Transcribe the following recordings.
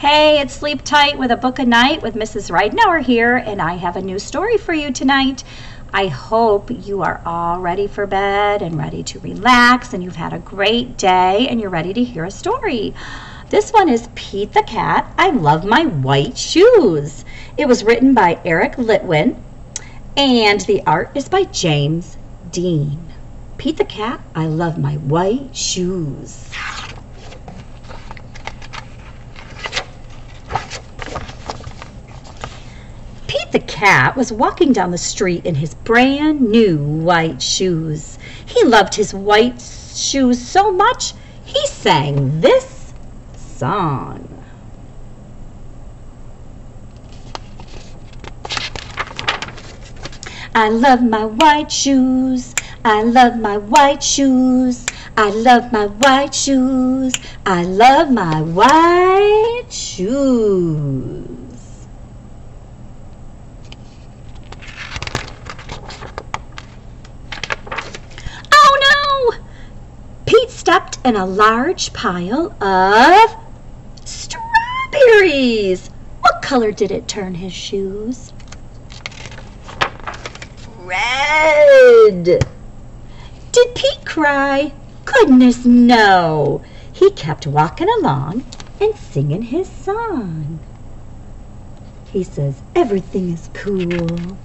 Hey, it's Sleep Tight with a Book a Night with Mrs. Ridenauer here, and I have a new story for you tonight. I hope you are all ready for bed and ready to relax, and you've had a great day and you're ready to hear a story. This one is Pete the Cat, I Love My White Shoes. It was written by Eric Litwin, and the art is by James Dean. Pete the Cat, I Love My White Shoes. Pete the cat was walking down the street in his brand new white shoes. He loved his white shoes so much, he sang this song. I love my white shoes, I love my white shoes, I love my white shoes, I love my white shoes. Pete stepped in a large pile of strawberries. What color did it turn his shoes? Red. Did Pete cry? Goodness, no. He kept walking along and singing his song. He says, everything is cool.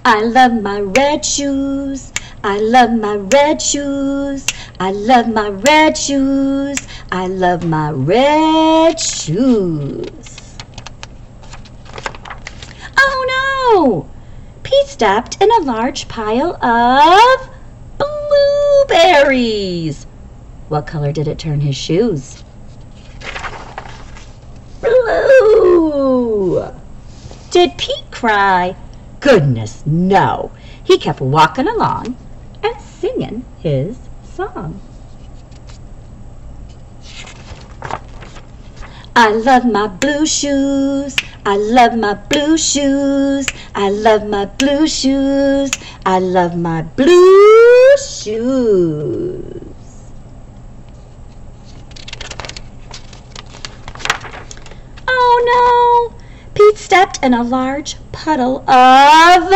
I love my red shoes. I love my red shoes, I love my red shoes, I love my red shoes. Oh no! Pete stepped in a large pile of blueberries. What color did it turn his shoes? Blue. Did Pete cry? Goodness, no. He kept walking along and singing his song. I love my blue shoes, I love my blue shoes, I love my blue shoes, I love my blue shoes. Oh no! Pete stepped in a large puddle of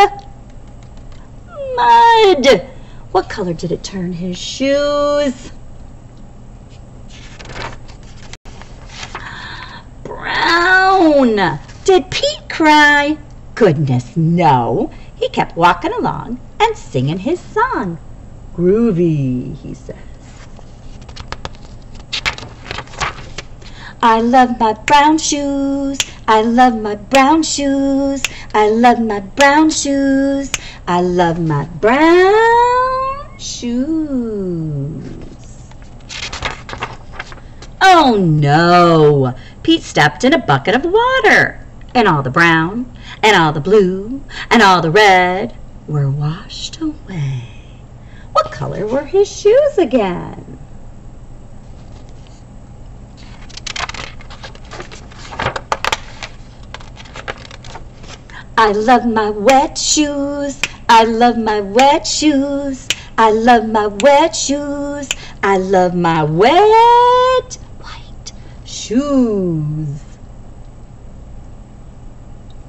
mud. What color did it turn his shoes? Brown. Did Pete cry? Goodness, no. He kept walking along and singing his song. Groovy, he says. I love my brown shoes, I love my brown shoes, I love my brown shoes, I love my brown shoes. Oh no! Pete stepped in a bucket of water, and all the brown, and all the blue, and all the red were washed away. What color were his shoes again? I love my wet shoes, I love my wet shoes, I love my wet shoes, I love my wet white shoes.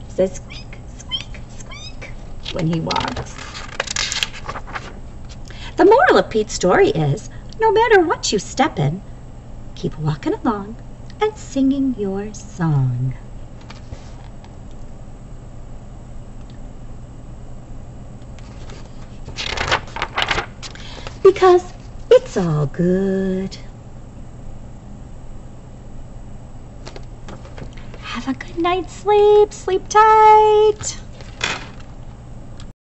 He says squeak, squeak, squeak when he walks. The moral of Pete's story is, no matter what you step in, keep walking along and singing your song. Because it's all good. Have a good night's sleep. Sleep tight.